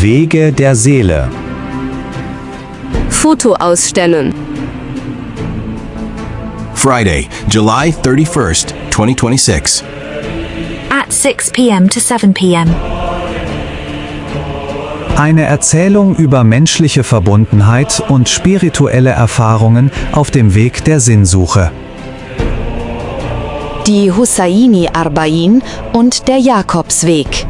Wege der Seele. Fotoausstellung. Friday, July 31st, 2026. At 6 p.m. to 7 p.m. Eine Erzählung über menschliche Verbundenheit und spirituelle Erfahrungen auf dem Weg der Sinnsuche. Die Husaini-Arba'in und der Jakobsweg.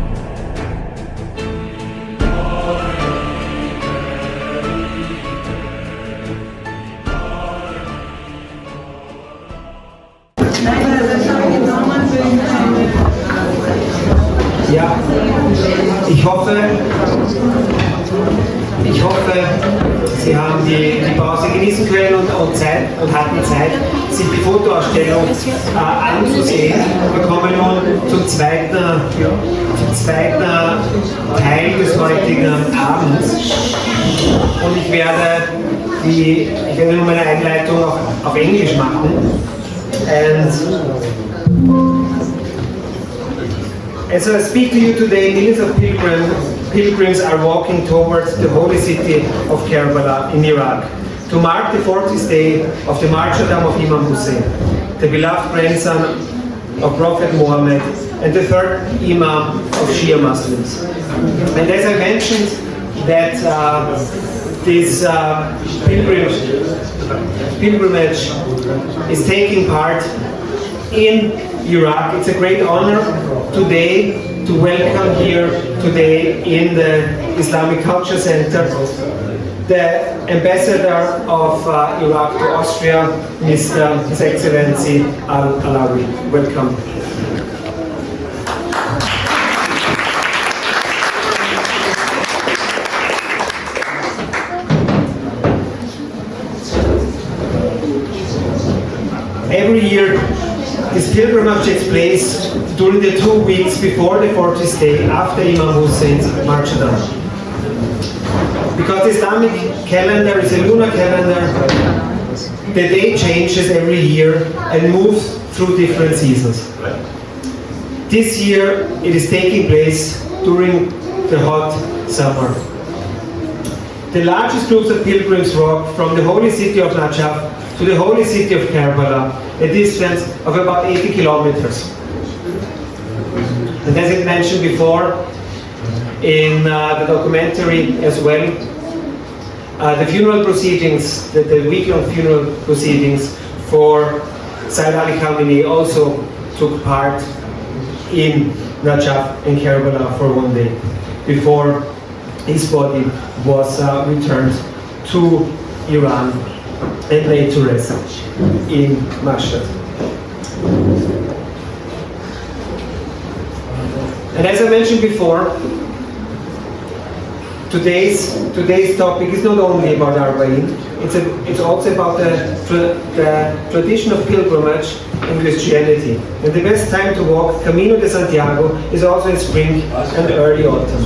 Ja, ich hoffe, Sie haben die Pause genießen können und hatten Zeit, sich die Fotoausstellung anzusehen. Wir kommen nun zum zweiten Teil des heutigen Abends. Und ich werde nun meine Einleitung auf Englisch machen. As I speak to you today, millions of pilgrims are walking towards the holy city of Karbala in Iraq to mark the 40th day of the martyrdom of Imam Hussein, the beloved grandson of Prophet Muhammad and the third Imam of Shia Muslims. And as I mentioned, that this pilgrimage is taking part in Iraq. It's a great honor today to welcome here today in the Islamic Culture Center the Ambassador of Iraq to Austria, His Excellency Al-Alawi. Welcome. Every year, this pilgrimage takes place during the 2 weeks before the 40th day after Imam Hussein's martyrdom. Because the Islamic calendar is a lunar calendar, the day changes every year and moves through different seasons. This year, it is taking place during the hot summer. The largest groups of pilgrims walk from the holy city of Najaf to the holy city of Karbala, a distance of about 80 kilometers. And as I mentioned before, in the documentary as well, the funeral proceedings, the week-long funeral proceedings for Sayyid Ali Khamenei also took part in Najaf and Karbala for 1 day before his body was returned to Iran and laid to rest in Mashhad. And as I mentioned before, today's topic is not only about Arba'in, it's also about the tradition of pilgrimage in Christianity. And the best time to walk Camino de Santiago is also in spring and early autumn.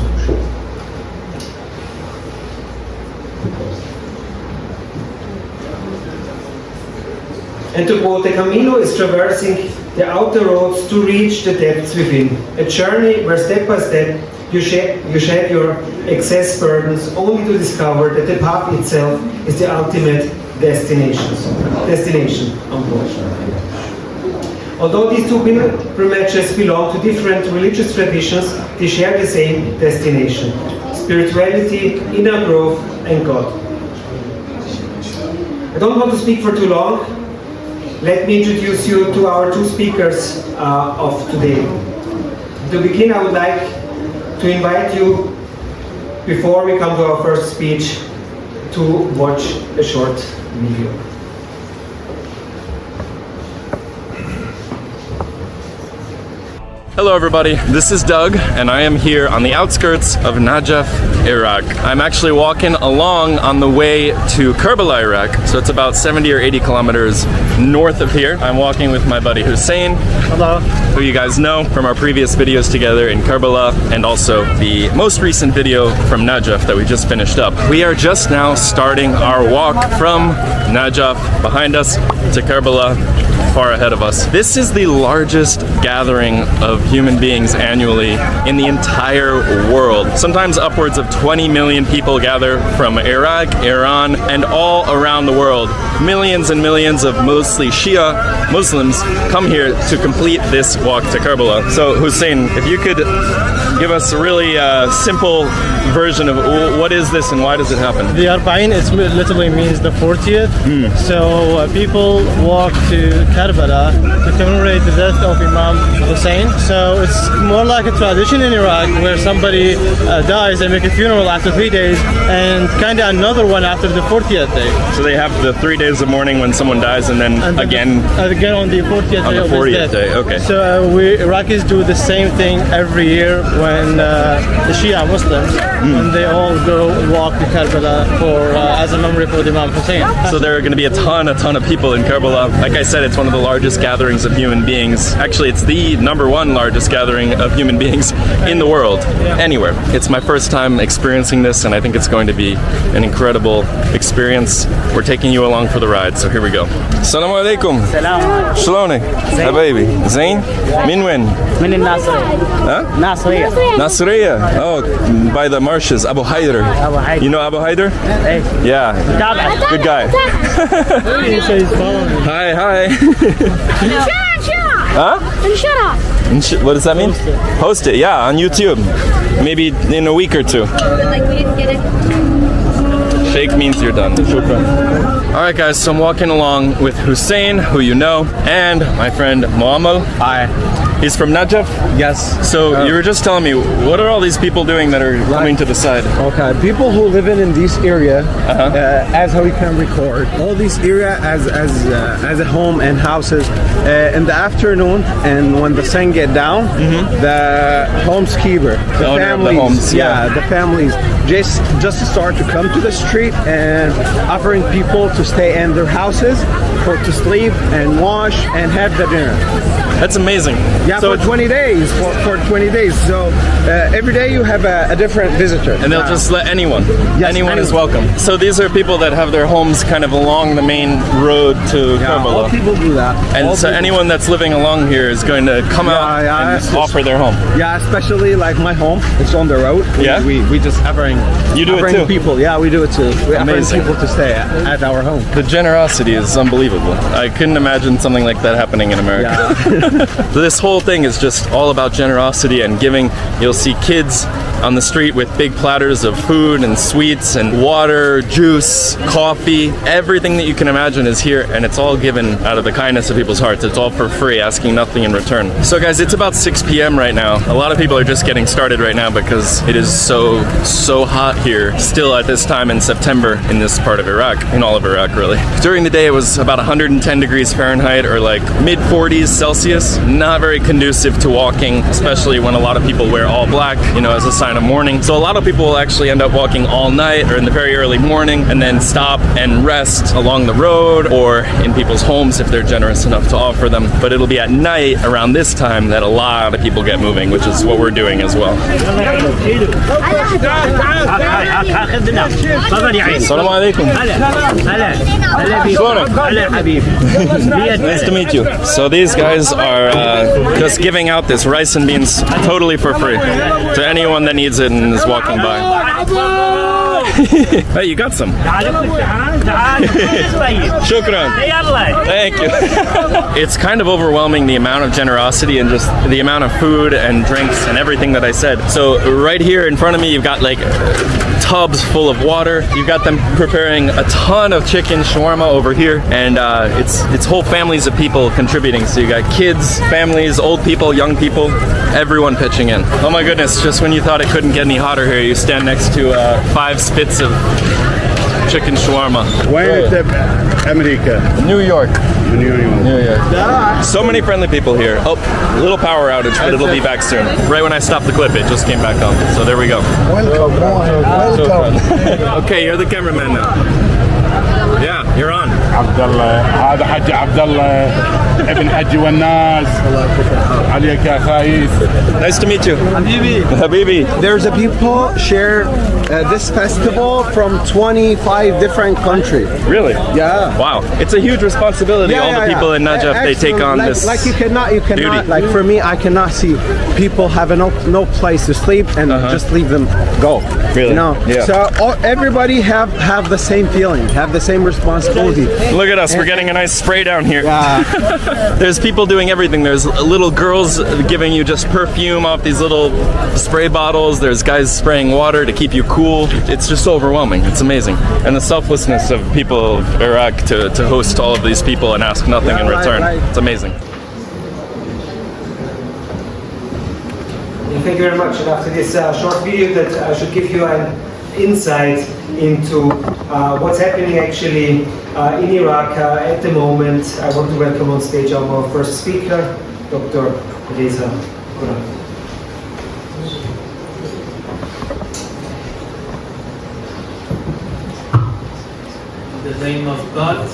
And to quote, the Camino is traversing the outer roads to reach the depths within. A journey where step by step you shed your excess burdens only to discover that the path itself is the ultimate destination. Although these two pilgrimages belong to different religious traditions, they share the same destination: spirituality, inner growth, and God. I don't want to speak for too long. Let me introduce you to our two speakers of today. To begin, I would like to invite you, before we come to our first speech, to watch a short video. Hello everybody, this is Doug and I am here on the outskirts of Najaf, Iraq. I'm actually walking along on the way to Karbala, Iraq, so it's about 70 or 80 kilometers north of here. I'm walking with my buddy Hussein, hello, who you guys know from our previous videos together in Karbala and also the most recent video from Najaf that we just finished up. We are just now starting our walk from Najaf behind us to Karbala. far ahead of us. This is the largest gathering of human beings annually in the entire world. Sometimes upwards of 20 million people gather from Iraq, Iran, and all around the world. Millions and millions of mostly Shia Muslims come here to complete this walk to Karbala. So Hussein, if you could give us a really simple version of what is this and why does it happen? The Arba'in, it literally means the 40th. So people walk to Karbala to commemorate the death of Imam Hussein. So it's more like a tradition in Iraq where somebody dies, they make a funeral after 3 days and kind of another one after the 40th day. So they have the 3 days of mourning when someone dies and then again on the 40th day. On the 40th day, okay. So we Iraqis do the same thing every year when the Shia Muslims, when they all go walk to Karbala for as a memory for the Imam Hussein. So there are going to be a ton of people in Karbala. Like I said, it's one of the largest gatherings of human beings. Actually, it's the #1 largest gathering of human beings in the world, anywhere. It's my first time experiencing this, and I think it's going to be an incredible experience. We're taking you along for the ride, so here we go. Assalamu alaikum. Shalom. Habibi. Zain? Min when? من الناصرية. Huh? ناصرية. Nasriya. Oh, by the marshes. Abu Haider. أبو حيدر. You know Abu Haider? إيه. Yeah. تابع. Good guy. Hi. Huh? What does that mean? Post it, yeah, on YouTube. Maybe in a week or two. Shake means you're done. Shukran. Alright guys, so I'm walking along with Hussein, who you know, and my friend Muammal. Hi. He's from Najaf? Yes. So you were just telling me, what are all these people doing that are coming to the side? Okay, people who live in this area, as how we can record, all this area as a home and houses. In the afternoon and when the sun get down, the homeskeeper, the families, the families just start to come to the street and offering people to stay in their houses to sleep and wash and have the dinner. That's amazing. Yeah, so for 20 days. For 20 days. So every day you have a different visitor. And they'll just let anyone. Yes, anyone is welcome. So these are people that have their homes kind of along the main road to Karbala. All people do that. And so anyone that's living along here is going to come out and offer their home. Yeah, especially like my home. It's on the road. We just offering. You do it too? People. Yeah, we do it too. We offering Amazing. people to stay at our home. The generosity is unbelievable. I couldn't imagine something like that happening in America. So this whole thing is just all about generosity and giving. You'll see kids on the street with big platters of food and sweets and water, juice, coffee. Everything that you can imagine is here, and it's all given out of the kindness of people's hearts. It's all for free, asking nothing in return. So guys, it's about 6 p.m. right now. A lot of people are just getting started right now because it is so hot here still at this time in September in this part of Iraq, in all of Iraq really. During the day it was about 110 degrees Fahrenheit or like mid 40s Celsius. Not very conducive to walking, especially when a lot of people wear all black, you know, as a sign of mourning. So a lot of people will actually end up walking all night or in the very early morning and then stop and rest along the road or in people's homes if they're generous enough to offer them. But it'll be at night around this time that a lot of people get moving, which is what we're doing as well. Assalamu alaikum. Nice to meet you. So these guys are just giving out this rice and beans totally for free to anyone that needs it and is walking by. Hey, you got some. Shukran. Thank you. It's kind of overwhelming, the amount of generosity and just the amount of food and drinks and everything that I said. So right here in front of me, you've got like tubs full of water. You've got them preparing a ton of chicken shawarma over here, and it's whole families of people contributing. So you got kids, families, old people, young people, everyone pitching in. Oh my goodness, just when you thought it couldn't get any hotter here, you stand next to 5 spits of chicken shawarma. Where in America? New York. New York. So many friendly people here. Oh, little power outage, but it'll be back soon. Right when I stopped the clip, it just came back on. So there we go. Welcome. Okay, you're the cameraman now. Yeah, you're on. Abdullah, هذا حج Abdullah, ابن حج والناس. عليك يا خايف. Nice to meet you. Habibi. There's a people share this festival from 25 different countries. Really? Yeah. Wow. It's a huge responsibility. All the people in Najaf, they take on like, this. Like you cannot. duty. Like for me, I cannot see people having no place to sleep and just leave them go. Really? You know. Yeah. So everybody have the same feeling, have the same responsibility. Look at us. We're getting a nice spray down here. Yeah. There's people doing everything. There's little girls giving you just perfume off these little spray bottles. There's guys spraying water to keep you cool. It's just overwhelming. It's amazing. And the selflessness of people of Iraq to host all of these people and ask nothing in return. Right. It's amazing. Thank you very much. And after this short video that should give you an insight into what's happening actually in Iraq at the moment, I want to welcome on stage our first speaker, Dr. Reza Quran. In the name of God,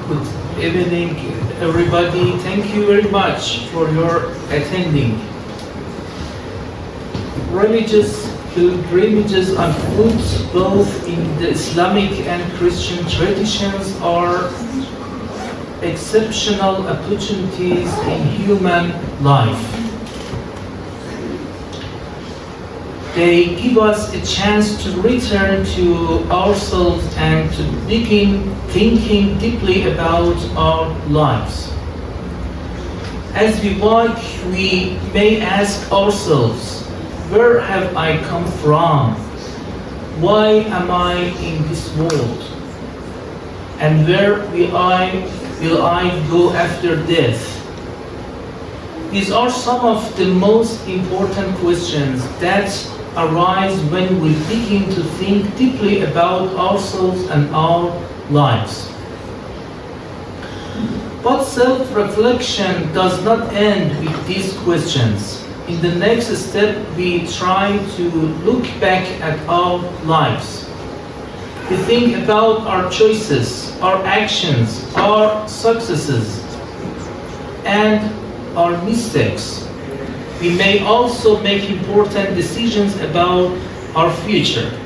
good evening everybody. Thank you very much for your attending. Religious pilgrimages on foot, both in the Islamic and Christian traditions, are exceptional opportunities in human life. They give us a chance to return to ourselves and to begin thinking deeply about our lives. As we walk, we may ask ourselves, where have I come from? Why am I in this world? And where will I go after death? These are some of the most important questions that arise when we begin to think deeply about ourselves and our lives. But self-reflection does not end with these questions. In the next step, we try to look back at our lives. We think about our choices, our actions, our successes, and our mistakes. We may also make important decisions about our future.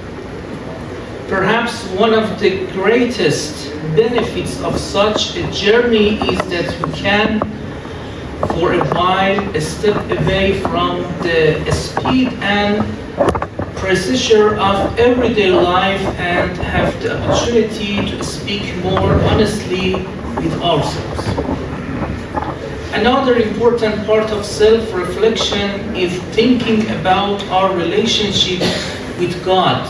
Perhaps one of the greatest benefits of such a journey is that we can, for a while, step away from the speed and pressure of everyday life and have the opportunity to speak more honestly with ourselves. Another important part of self-reflection is thinking about our relationship with God.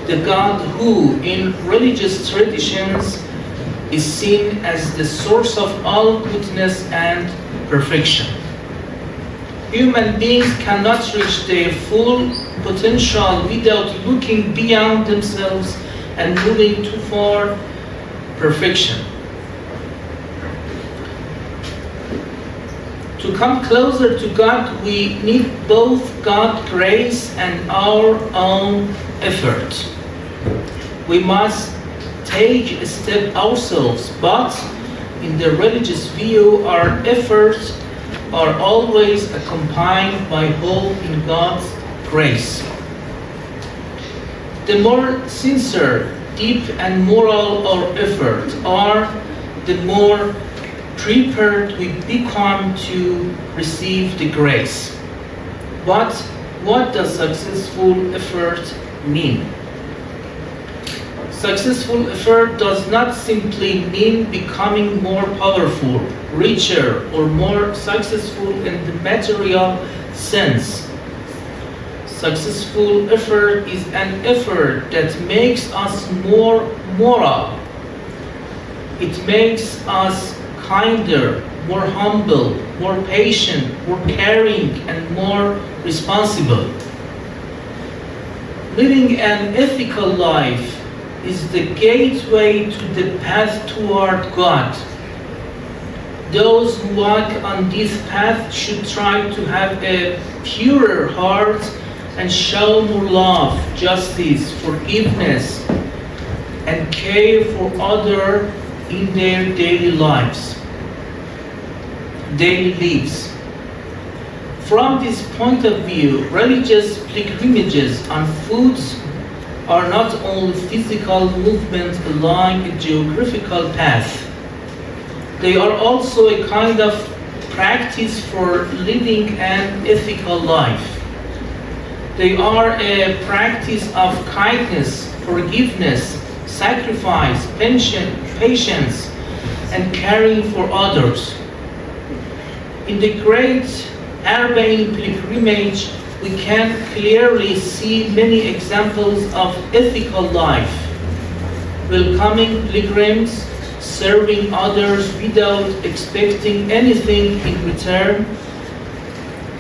The God who, in religious traditions, is seen as the source of all goodness and perfection. Human beings cannot reach their full potential without looking beyond themselves and moving toward perfection. To come closer to God, we need both God's grace and our own effort. We must take a step ourselves, but in the religious view, our efforts are always accompanied by hope in God's grace. The more sincere, deep, and moral our efforts are, the more prepared we become to receive the grace. But what does successful effort mean? Successful effort does not simply mean becoming more powerful, richer, or more successful in the material sense. Successful effort is an effort that makes us more moral. It makes us kinder, more humble, more patient, more caring, and more responsible. Living an ethical life is the gateway to the path toward God. Those who walk on this path should try to have a purer heart and show more love, justice, forgiveness, and care for others in their daily lives. From this point of view, religious pilgrimages on foot are not only physical movement along a geographical path, they are also a kind of practice for living an ethical life. They are a practice of kindness, forgiveness, sacrifice, patience, and caring for others. In the great Arba'in pilgrimage, we can clearly see many examples of ethical life. Welcoming pilgrims, serving others without expecting anything in return,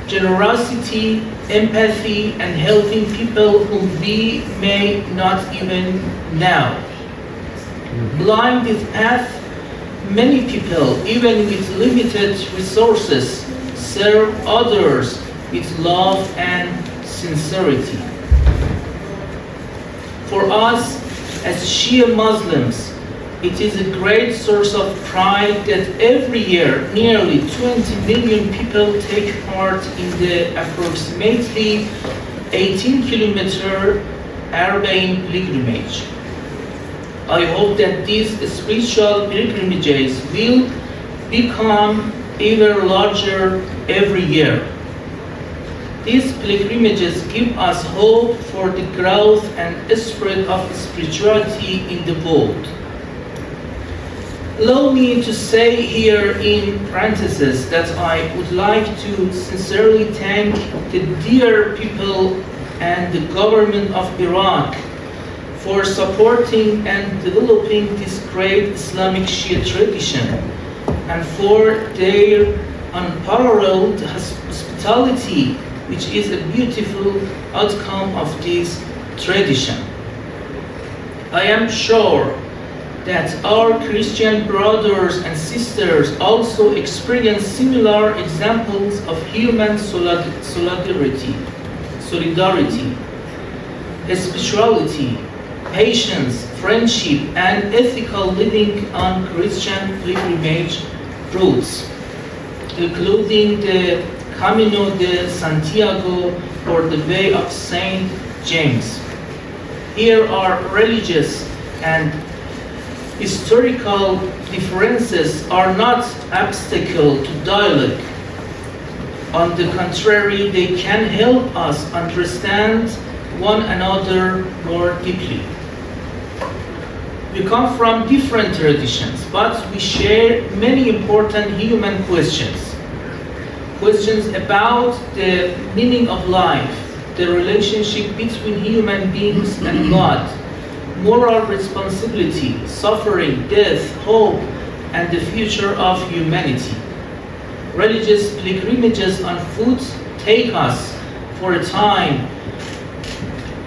generosity, empathy, and helping people whom we may not even know. Along this path, many people, even with limited resources, serve others with love and sincerity. For us, as Shia Muslims, it is a great source of pride that every year nearly 20 million people take part in the approximately 18-kilometer Arba'in pilgrimage. I hope that these spiritual pilgrimages will become even larger every year. These pilgrimages give us hope for the growth and spread of spirituality in the world. Allow me to say here in parentheses that I would like to sincerely thank the dear people and the government of Iraq for supporting and developing this great Islamic Shia tradition and for their unparalleled hospitality, which is a beautiful outcome of this tradition. I am sure that our Christian brothers and sisters also experience similar examples of human solidarity, spirituality, patience, friendship, and ethical living on Christian pilgrimage routes, including the Camino de Santiago or the Way of Saint James. Here are religious and historical differences are not obstacle to dialogue. On the contrary, they can help us understand one another more deeply. We come from different traditions, but we share many important human questions. Questions about the meaning of life, the relationship between human beings and God, moral responsibility, suffering, death, hope, and the future of humanity. Religious pilgrimages on foot take us for a time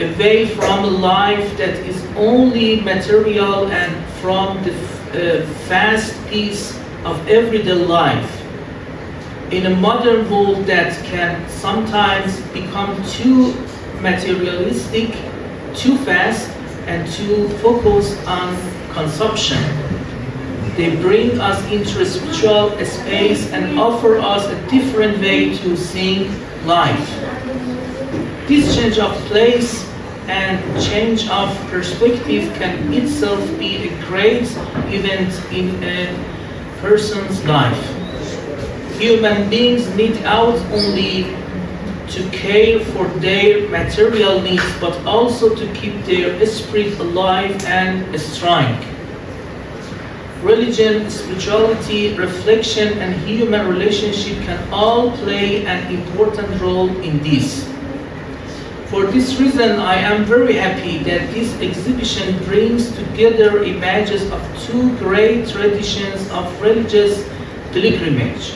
away from a life that is only material and from the fast pace of everyday life. In a modern world that can sometimes become too materialistic, too fast, and too focused on consumption, they bring us into a spiritual space and offer us a different way to see life. This change of place and change of perspective can itself be a great event in a person's life. Human beings need not only to care for their material needs, but also to keep their spirit alive and strong. Religion, spirituality, reflection, and human relationship can all play an important role in this. For this reason, I am very happy that this exhibition brings together images of two great traditions of religious pilgrimage: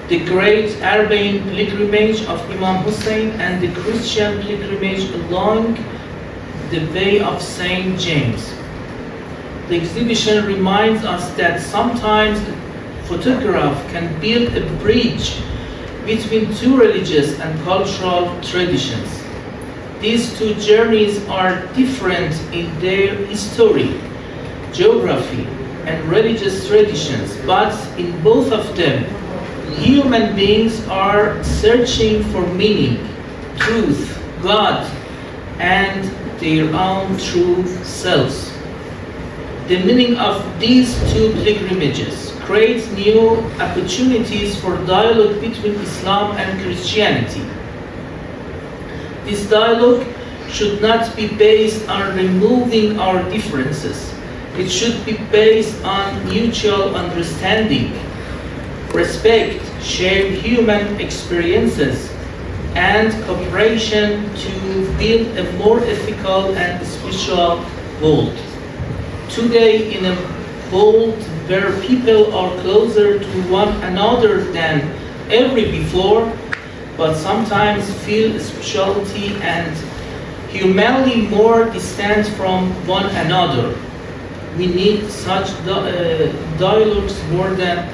the great Arba'in pilgrimage of Imam Hussein and the Christian pilgrimage along the Way of Saint James. The exhibition reminds us that sometimes a photograph can build a bridge between two religious and cultural traditions. These two journeys are different in their history, geography, and religious traditions, but in both of them, Human beings are searching for meaning, truth, God, and their own true selves. The meaning of these two pilgrimages creates new opportunities for dialogue between Islam and Christianity. This dialogue should not be based on removing our differences. It should be based on mutual understanding, respect, shared human experiences, and cooperation to build a more ethical and spiritual world. Today, in a world where people are closer to one another than ever before, but sometimes feel spirituality and humanity more distant from one another, we need such dialogues more than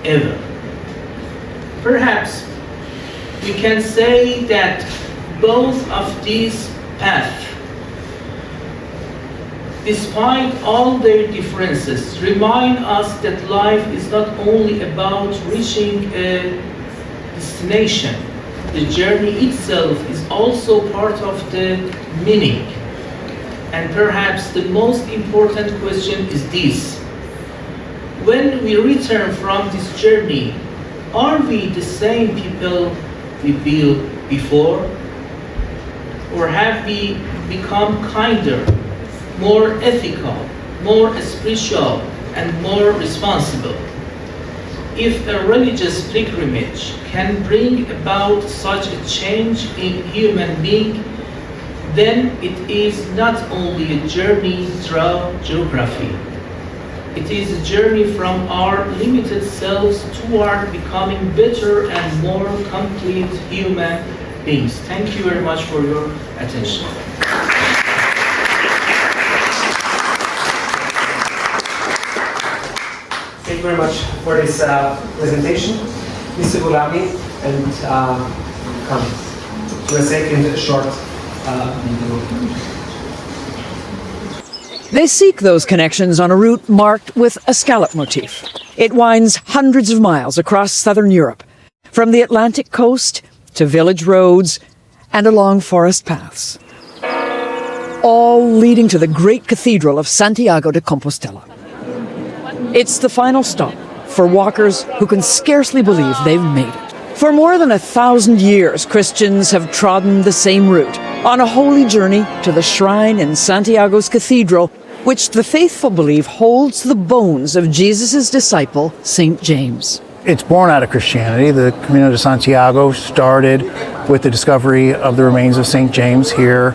ever. Perhaps we can say that both of these paths, despite all their differences, remind us that life is not only about reaching a destination. The journey itself is also part of the meaning. And perhaps the most important question is this: when we return from this journey, are we the same people we were before? Or have we become kinder, more ethical, more spiritual, and more responsible? If a religious pilgrimage can bring about such a change in human being, then it is not only a journey through geography. It is a journey from our limited selves toward becoming better and more complete human beings. Thank you very much for your attention. Thank you very much for this presentation, Mr. Gulami, and come to a second short video. They seek those connections on a route marked with a scallop motif. It winds hundreds of miles across southern Europe, from the Atlantic coast to village roads and along forest paths, all leading to the great cathedral of Santiago de Compostela. It's the final stop for walkers who can scarcely believe they've made it. For more than 1,000 years, Christians have trodden the same route on a holy journey to the shrine in Santiago's cathedral, which the faithful believe holds the bones of Jesus' disciple, St. James. It's born out of Christianity. The Camino de Santiago started with the discovery of the remains of St. James here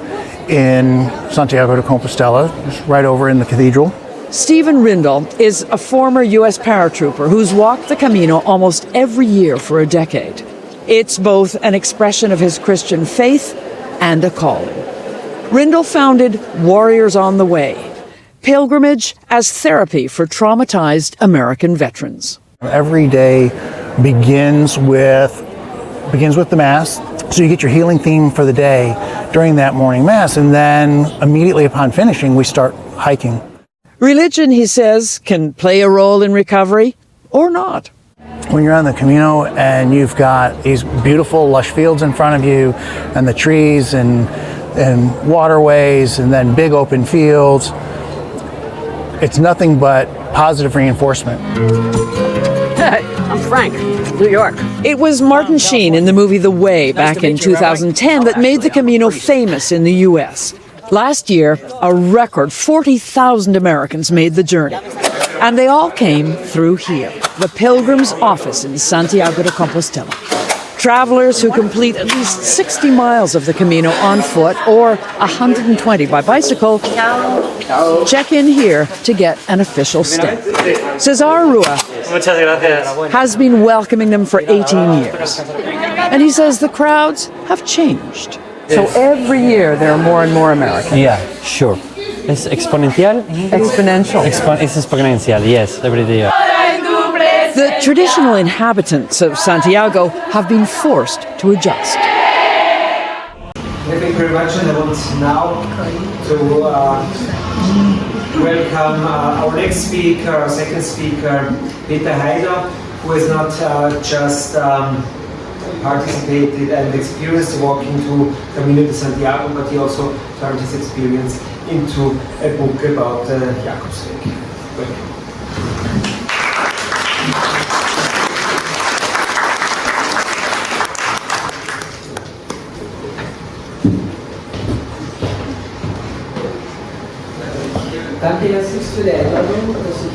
in Santiago de Compostela, just right over in the cathedral. Stephen Rindle is a former U.S. paratrooper who's walked the Camino almost every year for a decade. It's both an expression of his Christian faith and a calling. Rindle founded Warriors on the Way, pilgrimage as therapy for traumatized American veterans. Every day begins with the Mass, so you get your healing theme for the day during that morning Mass, and then immediately upon finishing, we start hiking. Religion, he says, can play a role in recovery or not. When you're on the Camino and you've got these beautiful lush fields in front of you and the trees and waterways and then big open fields, it's nothing but positive reinforcement. Hey, I'm Frank, New York. It was Martin Sheen in the movie The Way back in 2010 that made the Camino famous in the U.S. Last year, a record 40,000 Americans made the journey. And they all came through here, the Pilgrim's Office in Santiago de Compostela. Travelers who complete at least 60 miles of the Camino on foot or 120 by bicycle check in here to get an official stamp. Cesar Rua has been welcoming them for 18 years. And he says the crowds have changed. So every year there are more and more Americans. Yeah, sure. It's exponential. Exponential. It's exponential, yes, every day. The traditional inhabitants of Santiago have been forced to adjust. Thank you very much, and I want now to welcome our next speaker, our second speaker, Peter Heider who has not just participated and experienced walking to Camino de Santiago, but he also turned his experience into a book about the Jakobsweg. Welcome. Danke herzlichst für die Einladung, dass ich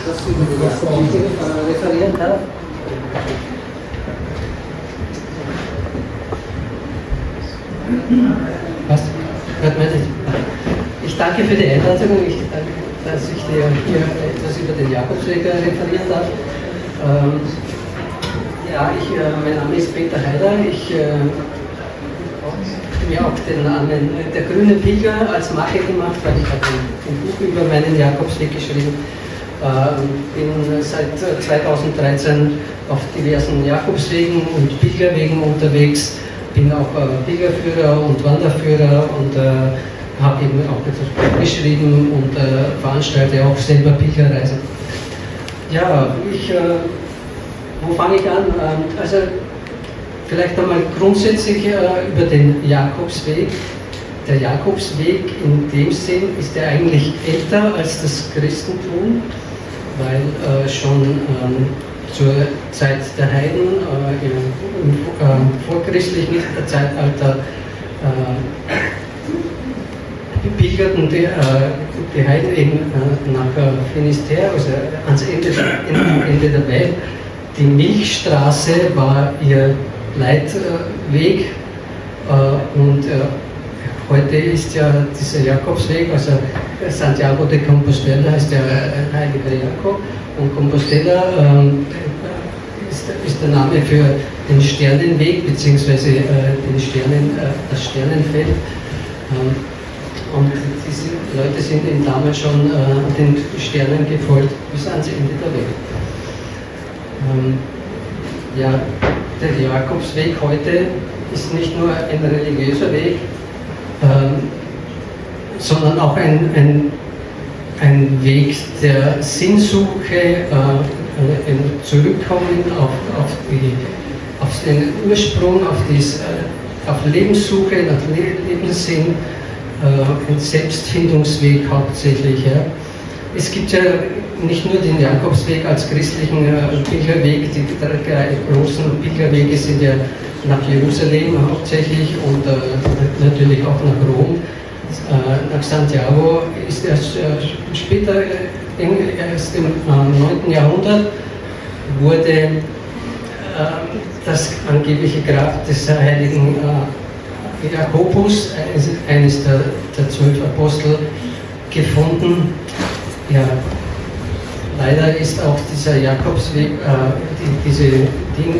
das über die Jakobsweg referieren darf. Was? Ich danke für die Einladung, ich danke, dass ich dir hier etwas über den Jakobsweg referieren darf. Mein Name ist Peter Heider, ich mir auch den Namen der grüne Pilger als Mache gemacht, weil ich habe ein Buch über meinen Jakobsweg geschrieben. Bin seit 2013 auf diversen Jakobswegen und Pilgerwegen unterwegs, bin auch Pilgerführer und Wanderführer und habe eben auch etwas Buch geschrieben und veranstalte auch selber Pilgerreisen. Ja, wo fange ich an? Also vielleicht einmal grundsätzlich über den Jakobsweg. Der Jakobsweg in dem Sinn ist ja eigentlich älter als das Christentum, weil schon zur Zeit der Heiden, im vorchristlichen Zeitalter, pilgerten die Heiden eben nach Finisterre, also ans Ende der Welt. Die Milchstraße war ihr Leitweg und heute ist ja dieser Jakobsweg, also Santiago de Compostela heißt der heilige Jakob und Compostela ist der Name für den Sternenweg bzw. das Sternenfeld. Und diese Leute sind eben damals schon den Sternen gefolgt bis ans Ende der Welt. Der Jakobsweg heute ist nicht nur ein religiöser Weg, sondern auch ein Weg der Sinnsuche, ein Zurückkommen auf den Ursprung, auf Lebenssuche, nach Lebenssinn, ein Selbstfindungsweg hauptsächlich. Ja. Es gibt ja nicht nur den Jakobsweg als christlichen Pilgerweg, die drei großen Pilgerwege sind ja nach Jerusalem hauptsächlich und natürlich auch nach Rom. Nach Santiago ist erst später, erst im 9. Jahrhundert, wurde das angebliche Grab des heiligen Jakobus, eines der 12 Apostel, gefunden. Ja, leider ist auch dieser Jakobsweg, diese Dinge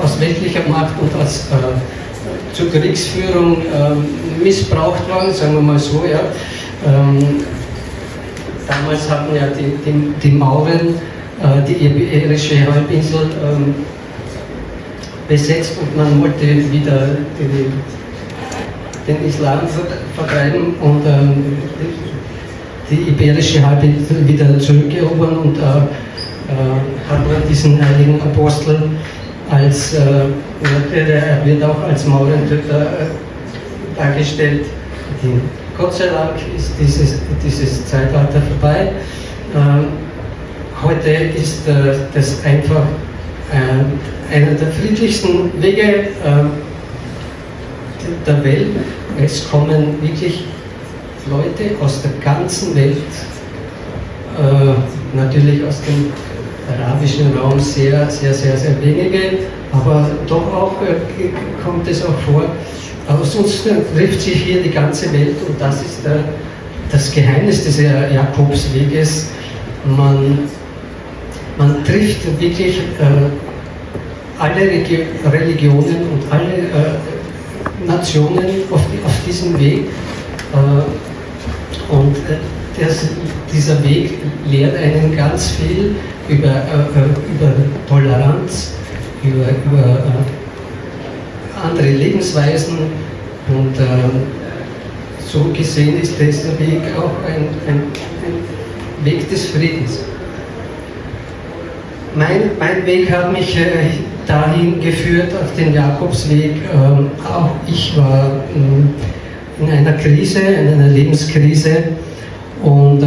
aus weltlicher Macht und zur Kriegsführung missbraucht worden, sagen wir mal so. Ja. Damals hatten ja die Mauren die iberische Halbinsel besetzt und man wollte wieder den Islam vertreiben und die iberische Halbinsel wieder zurückerobern und hat man diesen heiligen Apostel als, er wird auch als Maurentöter dargestellt. Gott sei Dank ist dieses Zeitalter vorbei. Heute ist das einfach einer der friedlichsten Wege der Welt. Es kommen wirklich Leute aus der ganzen Welt, natürlich aus dem arabischen Raum sehr wenige, aber doch auch kommt es auch vor. Aber sonst trifft sich hier die ganze Welt und das ist das Geheimnis des Jakobsweges. Man trifft wirklich alle Religionen und alle Nationen auf diesem Weg. Und dieser Weg lehrt einen ganz viel über Toleranz, über andere Lebensweisen und so gesehen ist dieser Weg auch ein Weg des Friedens. Mein Weg hat mich dahin geführt, auf den Jakobsweg. Auch ich war in einer Krise, in einer Lebenskrise und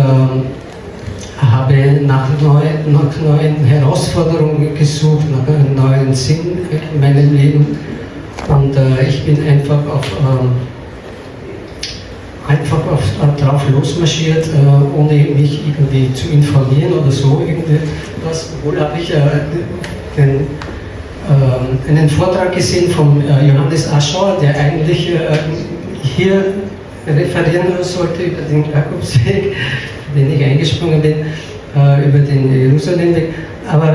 habe nach neuen Herausforderungen gesucht, nach einem neuen Sinn in meinem Leben. Und ich bin einfach drauf losmarschiert, ohne mich irgendwie zu informieren oder so. Wohl habe ich einen Vortrag gesehen von Johannes Aschauer, der eigentlich hier referieren sollte über den Jakobsweg, den ich eingesprungen bin, über den Jerusalemweg. Aber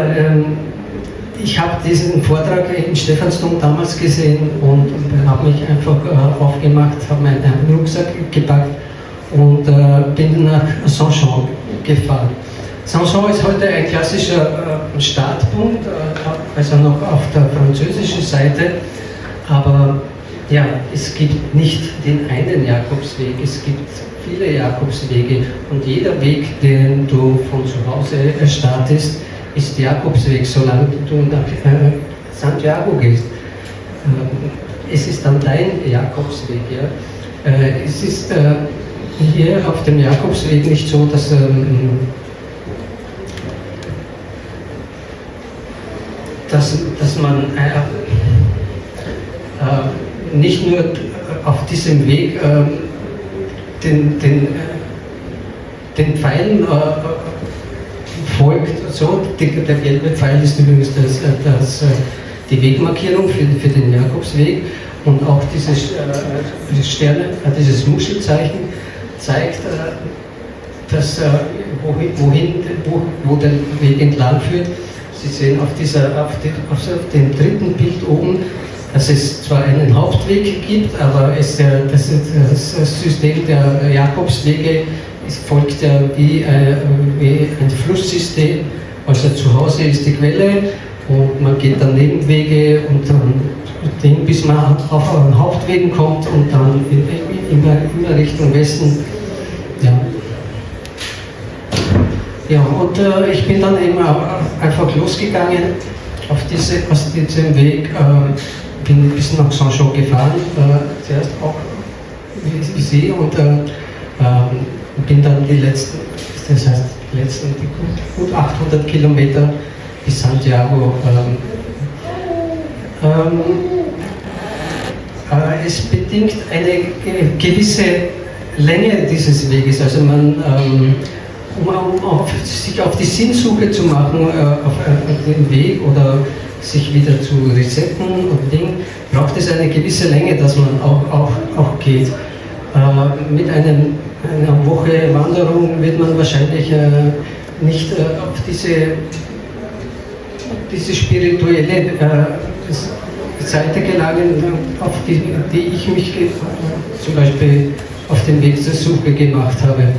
ich habe diesen Vortrag im Stephansdom damals gesehen und habe mich einfach aufgemacht, habe meinen Rucksack gepackt und bin nach Saint-Jean gefahren. Saint-Jean ist heute ein klassischer Startpunkt, also noch auf der französischen Seite, aber ja, es gibt nicht den einen Jakobsweg, es gibt viele Jakobswege und jeder Weg, den du von zu Hause startest, ist Jakobsweg, solange du nach Santiago gehst. Es ist dann dein Jakobsweg. Ja? Es ist hier auf dem Jakobsweg nicht so, dass man nicht nur auf diesem Weg den Pfeilen folgt. So, der gelbe Pfeil ist übrigens die Wegmarkierung für den Jakobsweg und auch dieses Sterne, dieses Muschelzeichen zeigt, dass, wo der Weg entlang führt. Sie sehen auf dem dritten Bild oben, dass es zwar einen Hauptweg gibt, aber das System der Jakobswege folgt ja wie ein Flusssystem. Also zu Hause ist die Quelle und man geht dann Nebenwege und dann bis man auf einen Hauptwegen kommt und dann immer Richtung Westen. Ja. Ja, und ich bin dann eben einfach losgegangen aus diesem Weg, bin bis nach Saint-Jean gefahren, zuerst auch wie Sie, und bin dann die gut 800 Kilometer bis Santiago. Es bedingt eine gewisse Länge dieses Weges, also man um sich auf die Sinnsuche zu machen, auf den Weg oder sich wieder zu resetten und Ding, braucht es eine gewisse Länge, dass man auch geht. Mit einer Woche Wanderung wird man wahrscheinlich nicht auf diese spirituelle Seite gelangen, auf die ich mich zum Beispiel auf den Weg zur Suche gemacht habe.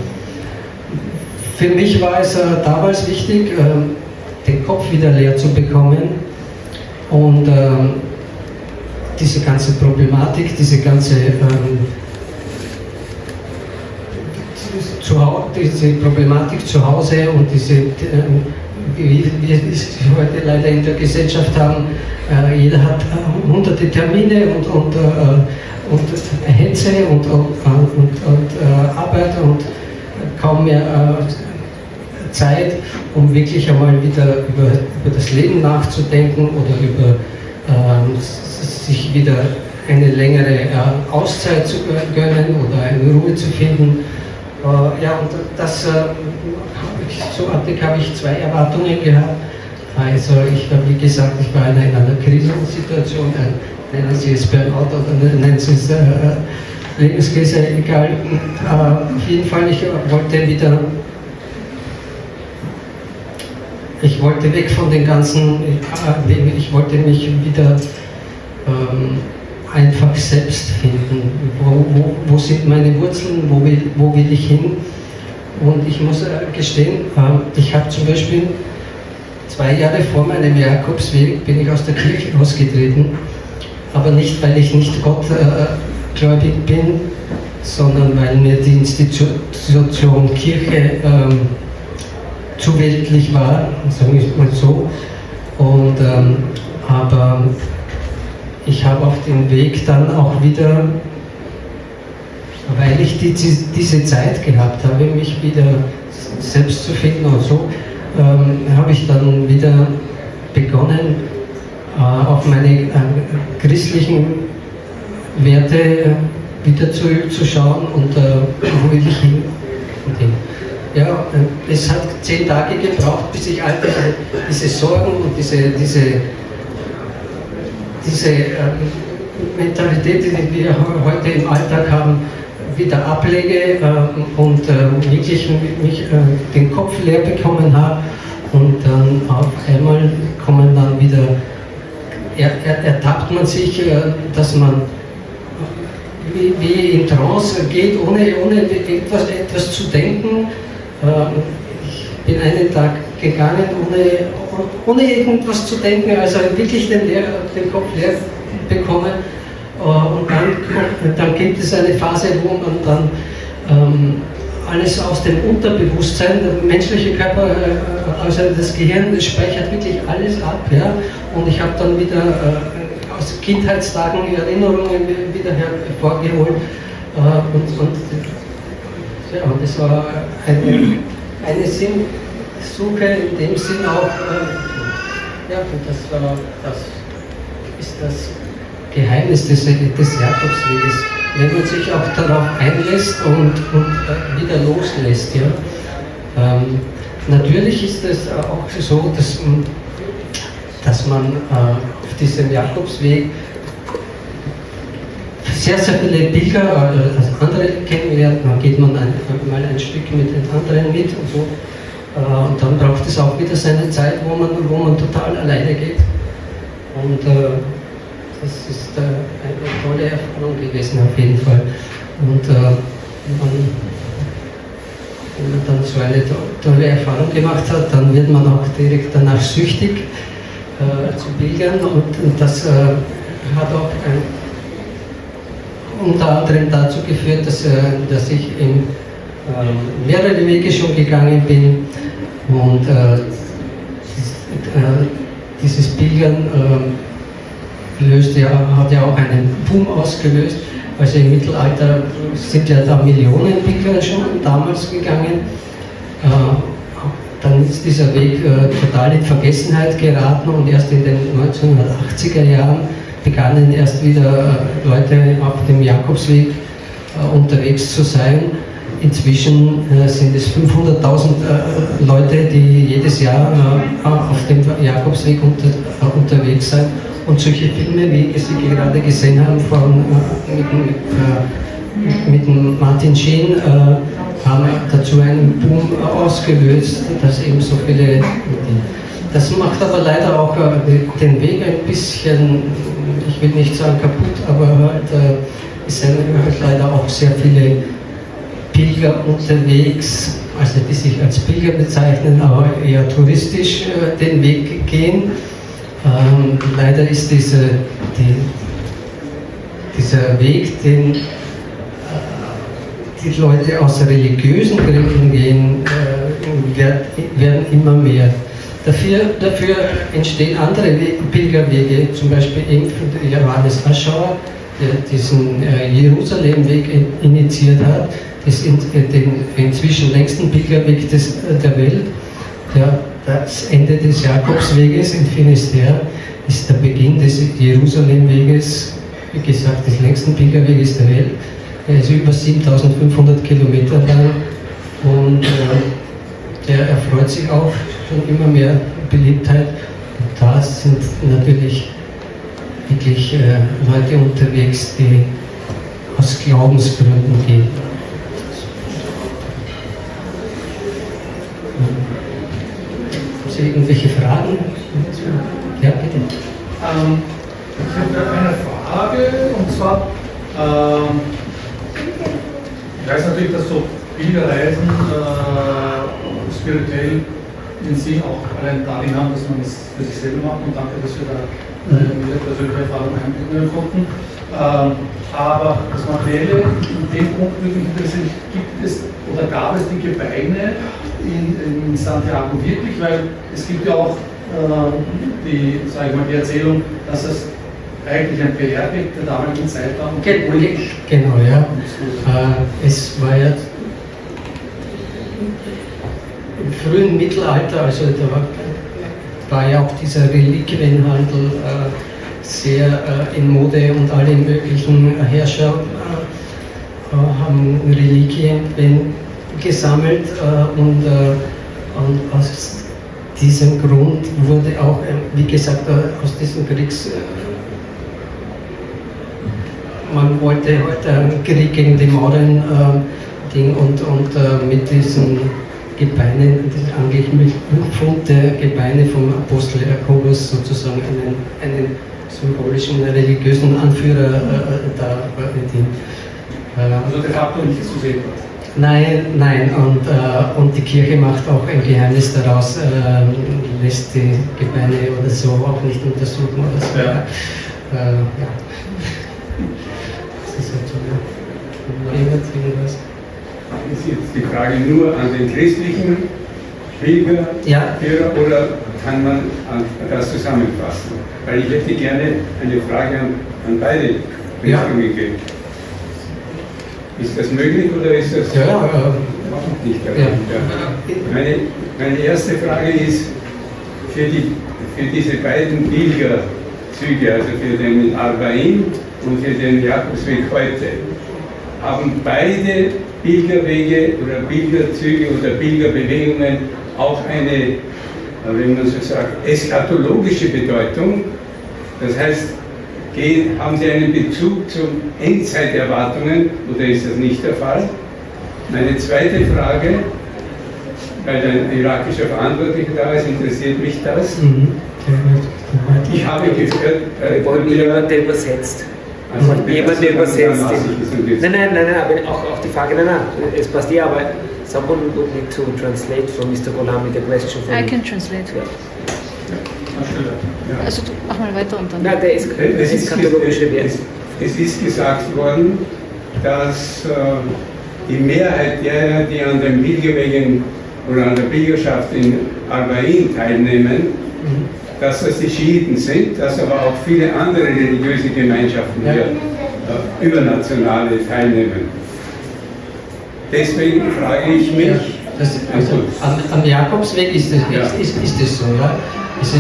Für mich war es damals wichtig, den Kopf wieder leer zu bekommen und diese ganze Problematik, diese Problematik zu Hause und wie wir es heute leider in der Gesellschaft haben, jeder hat hunderte Termine und Hetze und Arbeit und kaum mehr Zeit, um wirklich einmal wieder über das Leben nachzudenken oder über sich wieder eine längere Auszeit zu gönnen oder eine Ruhe zu finden. Ja, und das habe ich zwei Erwartungen gehabt. Also wie gesagt, ich war in einer Krisensituation, nennen Sie es Burnout oder nennen Sie es Lebenskrise, egal. Auf jeden Fall, ich wollte weg von den ganzen, ich wollte mich wieder einfach selbst finden. Wo sind meine Wurzeln, wo will ich hin? Und ich muss gestehen, ich habe zum Beispiel 2 Jahre vor meinem Jakobsweg bin ich aus der Kirche ausgetreten, aber nicht, weil ich nicht gottgläubig bin, sondern weil mir die Institution Kirche zu weltlich war, sagen wir es mal so. Und, aber ich habe auf dem Weg dann auch wieder, weil ich diese Zeit gehabt habe, mich wieder selbst zu finden und so, habe ich dann wieder begonnen, auf meine christlichen Werte wieder zurückzuschauen und wo will ich hin? Ja, es hat 10 Tage gebraucht, bis ich all diese Sorgen und diese Mentalität, die wir heute im Alltag haben, wieder ablege und wirklich mich den Kopf leer bekommen habe. Und dann auf einmal kommen dann wieder, ertappt man sich, dass man wie in Trance geht, ohne etwas zu denken. Ich bin einen Tag gegangen, ohne irgendwas zu denken, also wirklich den Kopf leer bekommen. Und dann gibt es eine Phase, wo man dann alles aus dem Unterbewusstsein, der menschliche Körper, also das Gehirn, das speichert wirklich alles ab. Ja? Und ich habe dann wieder aus Kindheitstagen Erinnerungen wieder hervorgeholt. Und das war eine Sinnsuche in dem Sinn auch. Ja, und das ist das Geheimnis des Jakobsweges, wenn man sich auch darauf einlässt und wieder loslässt. Ja. Natürlich ist es auch so, dass man auf diesem Jakobsweg sehr, sehr viele Pilger, also andere kennenlernt, dann geht man mal ein Stück mit den anderen mit und so. Und dann braucht es auch wieder seine Zeit, wo man total alleine geht. Und das ist eine tolle Erfahrung gewesen auf jeden Fall. Und wenn man dann so eine tolle Erfahrung gemacht hat, dann wird man auch direkt danach süchtig zu pilgern. Und das hat auch unter anderem dazu geführt, dass ich mehrere Wege schon gegangen bin. Und dieses Pilgern hat ja auch einen Boom ausgelöst. Also im Mittelalter sind ja da Millionen Pilger schon damals gegangen. Dann ist dieser Weg total in Vergessenheit geraten und erst in den 1980er Jahren begannen erst wieder Leute auf dem Jakobsweg unterwegs zu sein. Inzwischen sind es 500.000 Leute, die jedes Jahr auf dem Jakobsweg unterwegs sind. Und solche Filme, wie Sie gerade gesehen haben, mit Martin Sheen, haben dazu einen Boom ausgelöst, dass eben so viele. Das macht aber leider auch den Weg ein bisschen, ich will nicht sagen kaputt, aber halt, es sind halt leider auch sehr viele Pilger unterwegs, also die sich als Pilger bezeichnen, aber eher touristisch den Weg gehen. Leider ist dieser Weg, den die Leute aus religiösen Gründen gehen, werden immer mehr. Dafür entstehen andere Pilgerwege, zum Beispiel eben von Johannes Aschauer, der diesen Jerusalem-Weg initiiert hat, den inzwischen längsten Pilgerweg der Welt. Das Ende des Jakobsweges in Finisterre ist der Beginn des Jerusalemweges, wie gesagt, des längsten Pilgerweges der Welt. Er ist über 7500 Kilometer lang und der erfreut sich auch schon immer mehr Beliebtheit. Und da sind natürlich wirklich Leute unterwegs, die aus Glaubensgründen gehen. Haben Sie irgendwelche Fragen? Ja, bitte. Ich habe eine Frage, und zwar, ich weiß natürlich, dass so Pilgerreisen spirituell den Sinn auch allein darin haben, dass man es für sich selber macht, und danke, dass wir da ihre persönliche Erfahrung einbringen konnten. Aber das Materielle, in dem Punkt würde mich interessieren, gibt es oder gab es die Gebeine in Santiago wirklich? Weil es gibt ja auch die Erzählung, dass es eigentlich ein PR-Weg der damaligen Zeit war. Genau, ja. Es war ja im frühen Mittelalter, also da war ja auch dieser Reliquienhandel sehr in Mode und alle möglichen Herrscher haben Reliquien gesammelt und aus diesem Grund wurde auch, wie gesagt, aus diesem man wollte heute einen Krieg gegen die Mauren und mit diesen Gebeinen, angeblich mit 5 Pfund der Gebeine vom Apostel Jakobus sozusagen einen symbolischen, religiösen Anführer da bedient. Also de facto nicht zu sehen. Nein, und die Kirche macht auch ein Geheimnis daraus, lässt die Gebeine oder so auch nicht untersuchen oder so. Ja. Das ist halt so, ja. Ist jetzt die Frage nur an den christlichen Pilgerführer oder kann man das zusammenfassen? Weil ich hätte gerne eine Frage an beide Richtungen gegeben. Ist das möglich oder ist das nicht der Fall? Meine erste Frage ist, für diese beiden Pilgerzüge, also für den Arba'in und für den Jakobsweg heute, haben beide Pilgerwege oder Pilgerzüge oder Pilgerbewegungen auch eine, wenn man so sagt, eschatologische Bedeutung. Das heißt, haben sie einen Bezug zu Endzeiterwartungen oder ist das nicht der Fall? Meine zweite Frage, weil ein irakischer Verantwortlicher da ist, interessiert mich das. Ich habe gehört, wir wollen jemanden, der übersetzt. Also jemand, der übersetzt. Nein, aber auch die Frage, es passt ja, aber someone would need to translate from Mr. Golami the question for I can translate. Ja. Also mach mal weiter und dann. Nein, der ist katalogischen Wert. Es ist gesagt worden, dass die Mehrheit derer, die an den Pilgerwegen oder an der Pilgerschaft in Arba'in teilnehmen, dass das die Schiiten sind, dass aber auch viele andere religiöse Gemeinschaften hier übernationale teilnehmen. Deswegen frage ich mich. Am Jakobsweg ist es so, ja. Es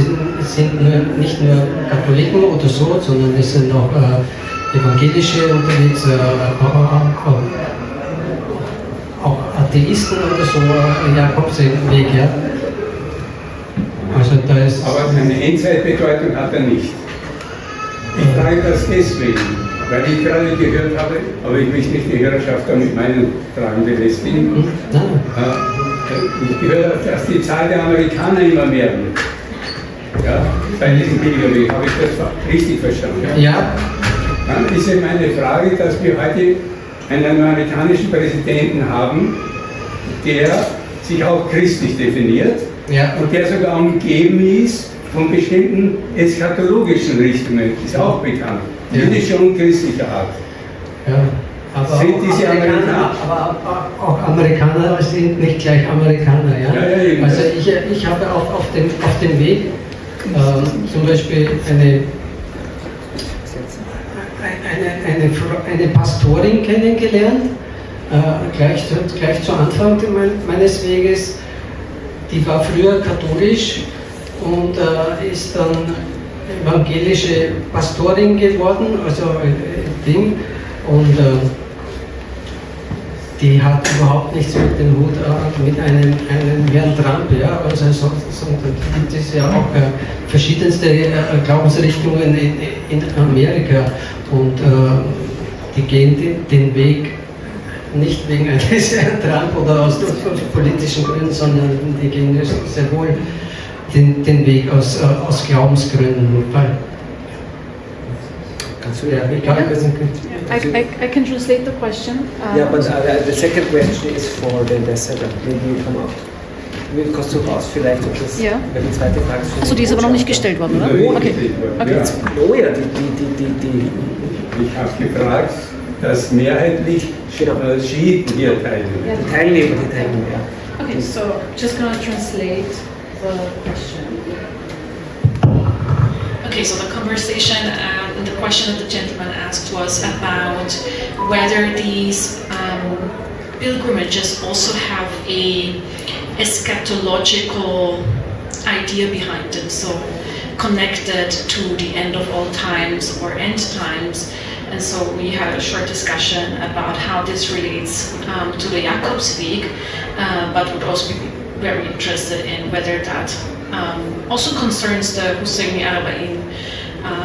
sind nicht nur Katholiken oder so, sondern es sind auch Evangelische unterwegs, auch Atheisten oder so, Jakobsweg, ja. Also da ist aber eine Endzeitbedeutung hat er nicht. Ich frage das deswegen, weil ich gerade gehört habe, aber ich möchte nicht die Hörerschaft da mit meinen Fragen belästigen. Ich gehört habe, dass die Zahl der Amerikaner immer mehr wird. Ja, bei diesem Pilgerweg, habe ich das richtig verstanden? Ja. Dann ist ja meine Frage, dass wir heute einen amerikanischen Präsidenten haben, der sich auch christlich definiert und der sogar umgeben ist von bestimmten eschatologischen Richtungen, ist auch bekannt, jüdischer und christlicher Art. Ja. Aber sind diese Amerikaner, aber auch Amerikaner sind nicht gleich Amerikaner. Ja? Also ich habe auch auf dem Weg zum Beispiel eine Pastorin kennengelernt, gleich zu Anfang meines Weges. Die war früher katholisch und ist dann evangelische Pastorin geworden, also Ding. Und die hat überhaupt nichts mit dem Hut mit einem Herrn Trump, ja. Also da gibt es ja auch verschiedenste Glaubensrichtungen in Amerika und die gehen den Weg nicht wegen eines Herrn Trump oder aus politischen Gründen, sondern die gehen sehr wohl den Weg aus Glaubensgründen. Kannst du I can translate the question. But the second question is for the ambassador. Maybe you come out. Kannst du raus vielleicht, ob das wenn die zweite Frage ist. Achso, die ist aber noch nicht gestellt worden, oder? Okay. Oh ja, Ich habe gefragt, dass mehrheitlich Schiiten hier teilnehmen. Die Teilnehmer, Okay, so just gonna translate the question. Okay, so the conversation and the question that the gentleman asked was about whether these pilgrimages also have a eschatological idea behind them, so connected to the end of all times or end times. And so we had a short discussion about how this relates to the Jakobsweg, but would also be very interested in whether that also concerns the Husaini-Arba'in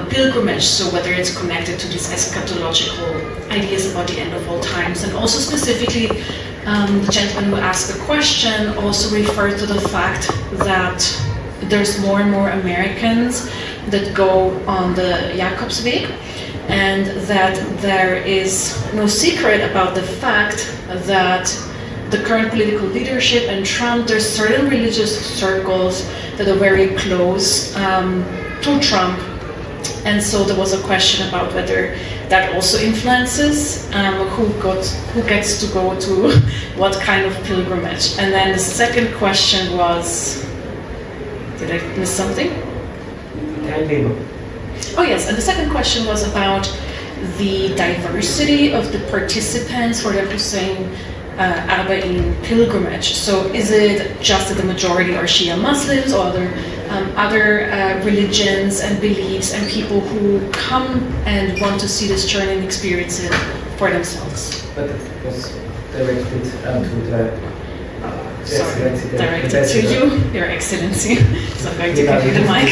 pilgrimage, so whether it's connected to these eschatological ideas about the end of all times. And also specifically, the gentleman who asked the question also referred to the fact that there's more and more Americans that go on the Jakobsweg, and that there is no secret about the fact that the current political leadership and Trump, there's certain religious circles that are very close to Trump. And so there was a question about whether that also influences who gets to go to what kind of pilgrimage. And then the second question was, did I miss something? Oh yes, and the second question was about the diversity of the participants for the Husaini-Arba'in pilgrimage. So is it just that the majority are Shia Muslims, or other religions and beliefs and people who come and want to see this journey and experience it for themselves? But it was directed to the directed to you, Your Excellency. So I'm going to give you the mic.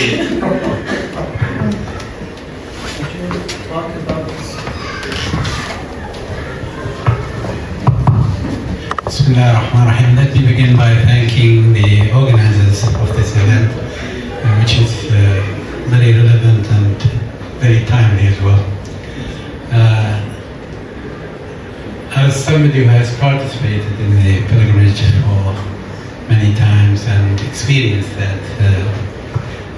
Talk about this. Bismillah ar-Rahman ar-Rahim. Let me begin by thanking the organizers of this event, which is very relevant and very timely as well. As somebody who has participated in the pilgrimage for many times and experienced that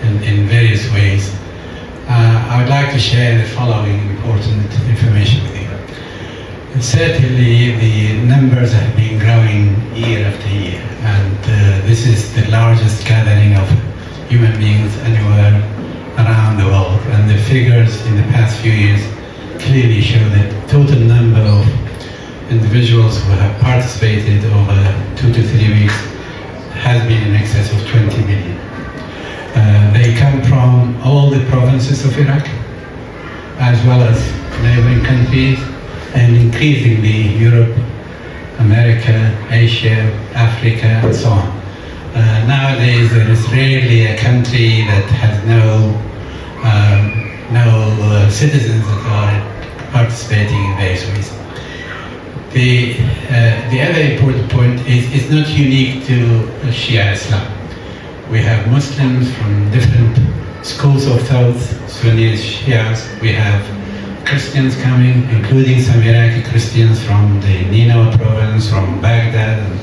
in various ways, I would like to share the following important information with you. And certainly the numbers have been growing year after year, and this is the largest gathering of human beings anywhere around the world, and the figures in the past few years clearly show the total number of individuals who have participated over 2 to 3 weeks has been in excess of 20 million. They come from all the provinces of Iraq, as well as neighboring countries, and increasingly Europe, America, Asia, Africa, and so on. Nowadays, there is rarely a country that has no citizens that are participating in various ways. The other important point is it's not unique to Shia Islam. We have Muslims from different schools of thought, Sunni Shias. We have Christians coming, including some Iraqi Christians from the Nineveh province, from Baghdad and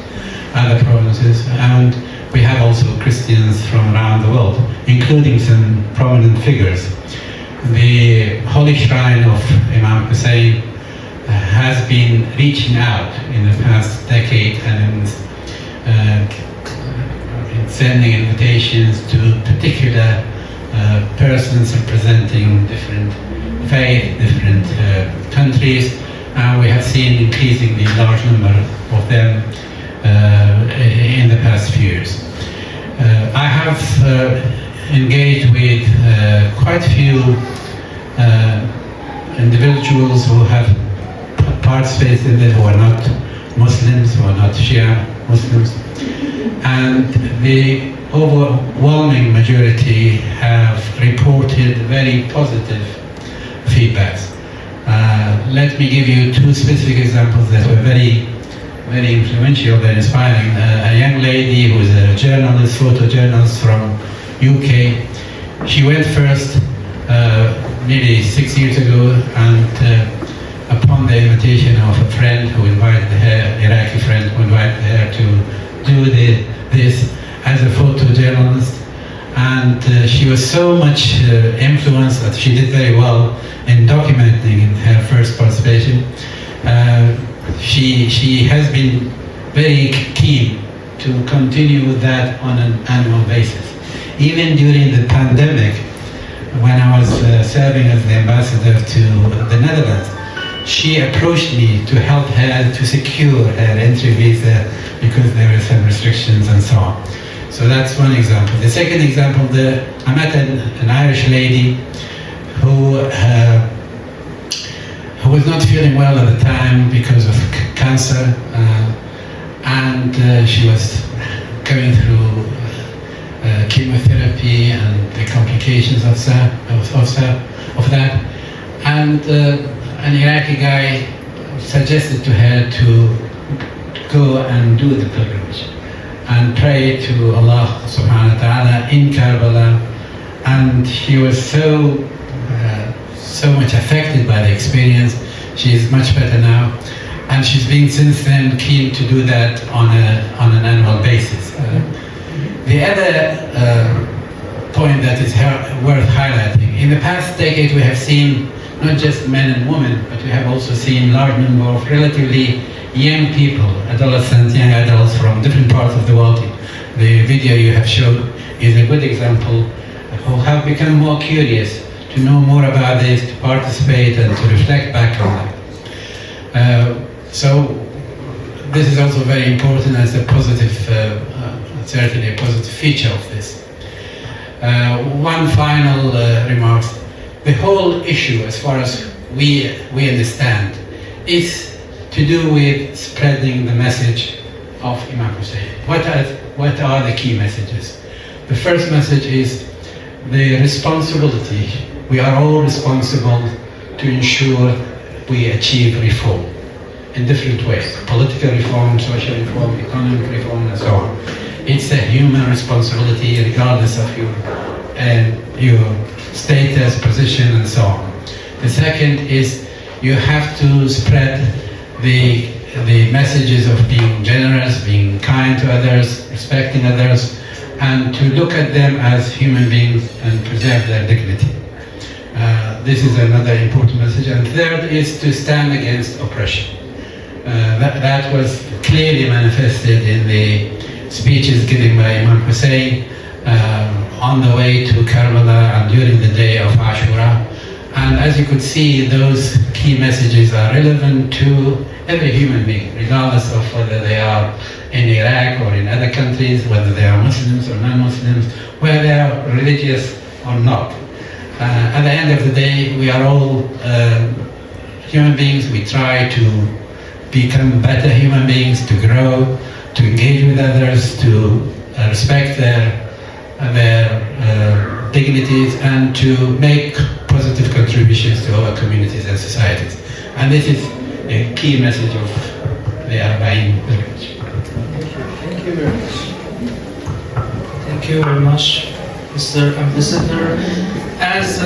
other provinces. And we have also Christians from around the world, including some prominent figures. The Holy Shrine of Imam Hussein has been reaching out in the past decade and sending invitations to particular persons representing different faith, different countries, and we have seen increasingly large number of them in the past few years. I have engaged with quite a few individuals who have participated in it, who are not Muslims, who are not Shia Muslims, and the overwhelming majority have reported very positive feedbacks. Let me give you two specific examples that were very influential, very inspiring. A young lady who is a journalist, photojournalist from UK. She went first nearly 6 years ago, and upon the invitation of a friend who invited her, Iraqi friend who invited her to do this as a photojournalist, and she was so much influenced that she did very well in documenting her first participation. She has been very keen to continue with that on an annual basis. Even during the pandemic, when I was serving as the ambassador to the Netherlands, she approached me to help her to secure her entry visa because there were some restrictions and so on. So that's one example. The second example, I met an Irish lady who was not feeling well at the time because of cancer, and she was going through chemotherapy and the complications of that. And an Iraqi guy suggested to her to go and do the pilgrimage and pray to Allah subhanahu wa ta'ala in Karbala. And she was so much affected by the experience. She is much better now, and she's been since then keen to do that on an annual basis. The other point that is worth highlighting, in the past decade we have seen not just men and women, but we have also seen large number of relatively young people, adolescents, young adults from different parts of the world. The video you have showed is a good example, who have become more curious to know more about this, to participate and to reflect back on that. So this is also very important as a positive, certainly a positive feature of this. One final remark. The whole issue, as far as we understand, is to do with spreading the message of Imam Hussein. What are the key messages? The first message is the responsibility. We are all responsible to ensure we achieve reform in different ways. Political reform, social reform, economic reform, and so on. It's a human responsibility regardless of your status, position, and so on. The second is you have to spread the messages of being generous, being kind to others, respecting others, and to look at them as human beings and preserve their dignity. This is another important message. And third is to stand against oppression. That was clearly manifested in the speeches given by Imam Hussein on the way to Karbala and during the day of Ashura. And as you could see, those key messages are relevant to every human being, regardless of whether they are in Iraq or in other countries, whether they are Muslims or non-Muslims, whether they are religious or not. At the end of the day, we are all human beings. We try to become better human beings, to grow, to engage with others, to respect their dignities, and to make positive contributions to our communities and societies. And this is a key message of the Arba'in pilgrimage. Thank you very much. Thank you very much, Mr. Ambassador. As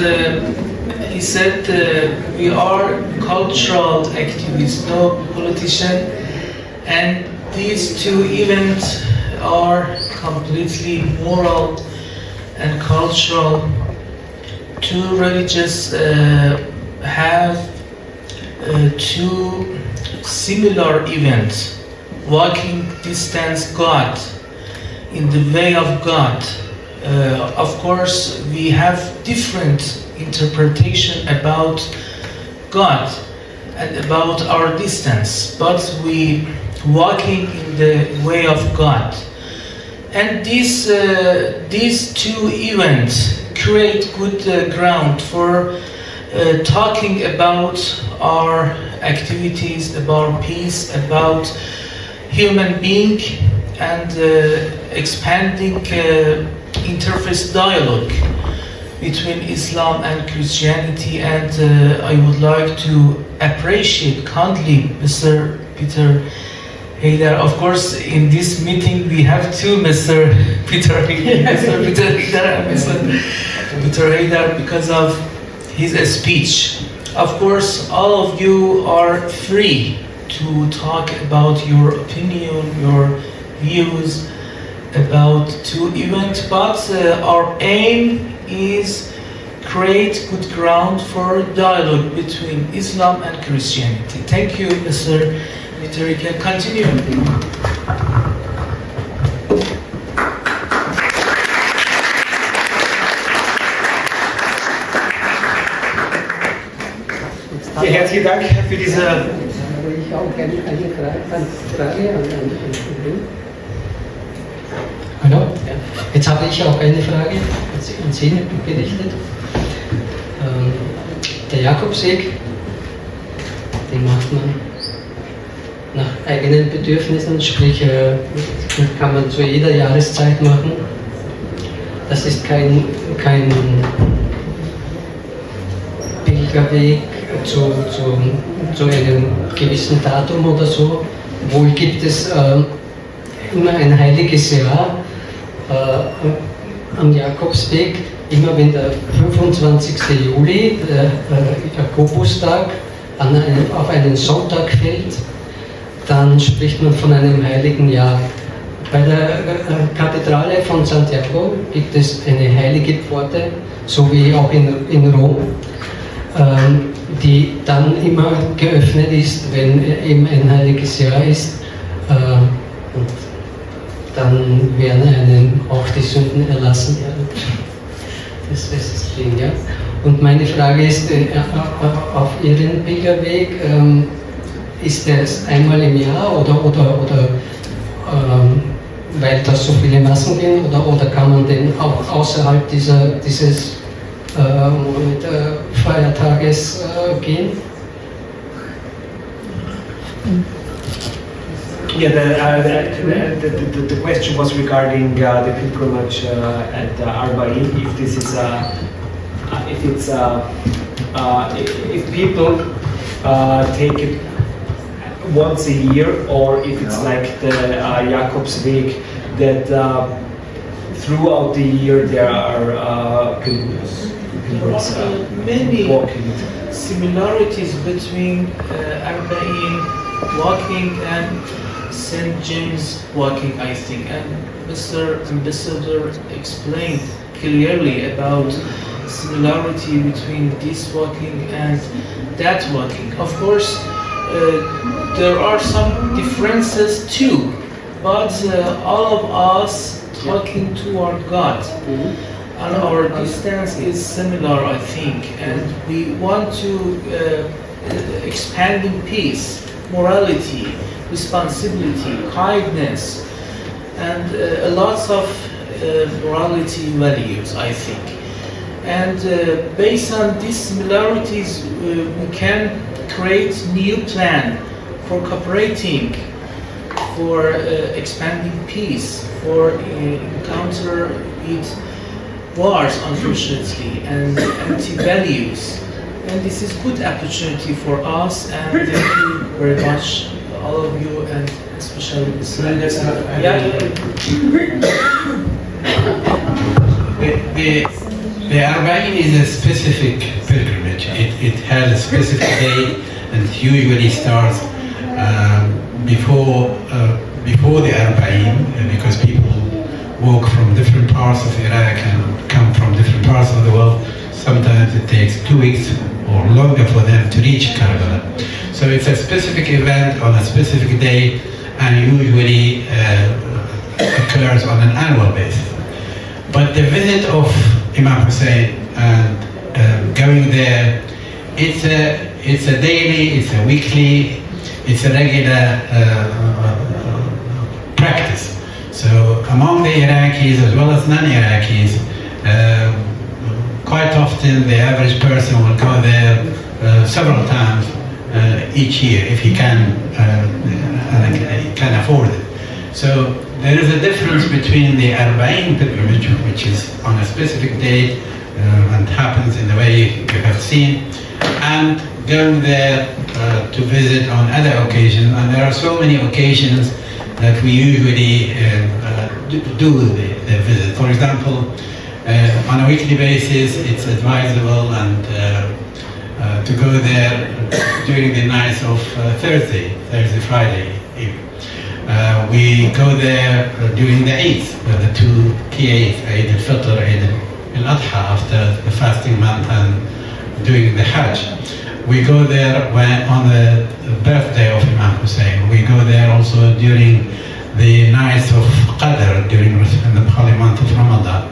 he said, we are cultural activists, no politician, and these two events are completely moral and cultural. Two religions have two similar events: walking distance God, in the way of God. Of course, we have different interpretation about God and about our distance, but we walking in the way of God. And these two events create good ground for talking about our activities, about peace, about human being, and expanding interface dialogue between Islam and Christianity. And I would like to appreciate kindly Mr. Peter Haydar. Of course, in this meeting we have two Mr. Peter Haydar and Mr. Peter Haydar because of his speech. Of course, all of you are free to talk about your opinion, your views about two events, but our aim is create good ground for dialogue between Islam and Christianity. Thank you, Mr. Peter. You can continue. herzlichen Dank für diese... Habe ich auch eine Frage an Hallo? Ja. Jetzt habe ich auch eine Frage an Sie gerichtet. Der Jakobsweg, den macht man nach eigenen Bedürfnissen, sprich kann man zu jeder Jahreszeit machen. Das ist kein Pilgerweg zu einem gewissen Datum oder so. Wohl gibt es immer ein heiliges Jahr am Jakobsweg, immer wenn der 25. Juli, der Jakobustag, auf einen Sonntag fällt, dann spricht man von einem heiligen Jahr. Bei der Kathedrale von Santiago gibt es eine heilige Pforte, so wie auch in Rom, die dann immer geöffnet ist, wenn eben ein heiliges Jahr ist. Und dann werden einem auch die Sünden erlassen werden. Das ist das Ding, ja. Und meine Frage ist, auf Ihren Pilgerweg, ist das einmal im Jahr oder weil da so viele Massen gehen, oder kann man den auch außerhalb dieses Feiertages gehen? Yeah, the question was regarding the pilgrimage at Arba'in. If this is if people take it once a year, or if it's like the Jakobsweg that throughout the year there are pilgrims many walking. similarities between Arba'in walking and St. James walking, I think, and Mr. Ambassador explained clearly about similarity between this walking and that walking. Of course, there are some differences too, but all of us talking toward God, and our distance is similar, I think, and we want to expand in peace, morality, responsibility, kindness, and lots of morality values, I think. And based on these similarities, we can create new plan for cooperating, for expanding peace, for encounter with wars, unfortunately, and anti-values. And this is good opportunity for us, and thank you very much, all of you, and especially Mr. The Arba'in is a specific pilgrimage. It has a specific day, and it usually starts before the Arba'in, because people walk from different parts of Iraq and come from different parts of the world. Sometimes it takes 2 weeks or longer for them to reach Karbala. So it's a specific event on a specific day, and usually occurs on an annual basis. But the visit of Imam Hussein and going there, it's a daily, it's a weekly, it's a regular practice. So among the Iraqis as well as non-Iraqis, quite often the average person will go there several times each year if he can afford it. So there is a difference between the Arba'in pilgrimage, which is on a specific date and happens in the way you have seen, and going there to visit on other occasions. And there are so many occasions that we usually do the visit. For example, on a weekly basis, it's advisable and to go there during the nights of Thursday, Friday evening. We go there during the Eids, the two key Eids, Eid al-Fitr, Eid al-Adha, after the fasting month and during the Hajj. We go there on the birthday of Imam Hussein. We go there also during the nights of Qadr, during the holy month of Ramadan.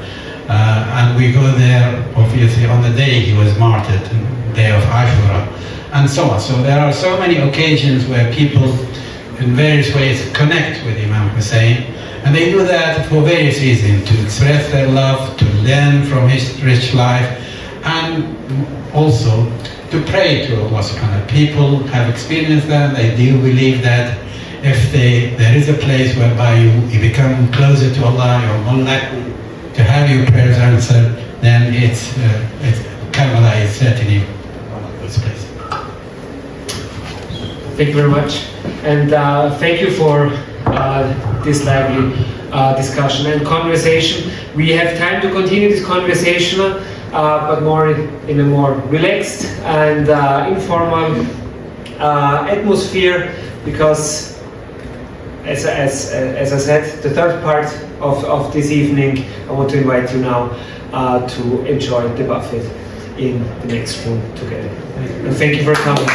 And we go there of obviously on the day he was martyred, the day of Ashura, and so on. So there are so many occasions where people in various ways connect with Imam Hussein, and they do that for various reasons, to express their love, to learn from his rich life, and also to pray to Allah subhanahu wa ta'ala. People have experienced that. They do believe that if there is a place whereby you become closer to Allah, you're more likely to have your prayers answered, then it's Karbala is certainly one of those places. Thank you very much, and thank you for this lively discussion and conversation. We have time to continue this conversation, but more in a more relaxed and informal atmosphere, because as I said, the third part of this evening, I want to invite you now to enjoy the buffet in the next room together. And thank you for coming.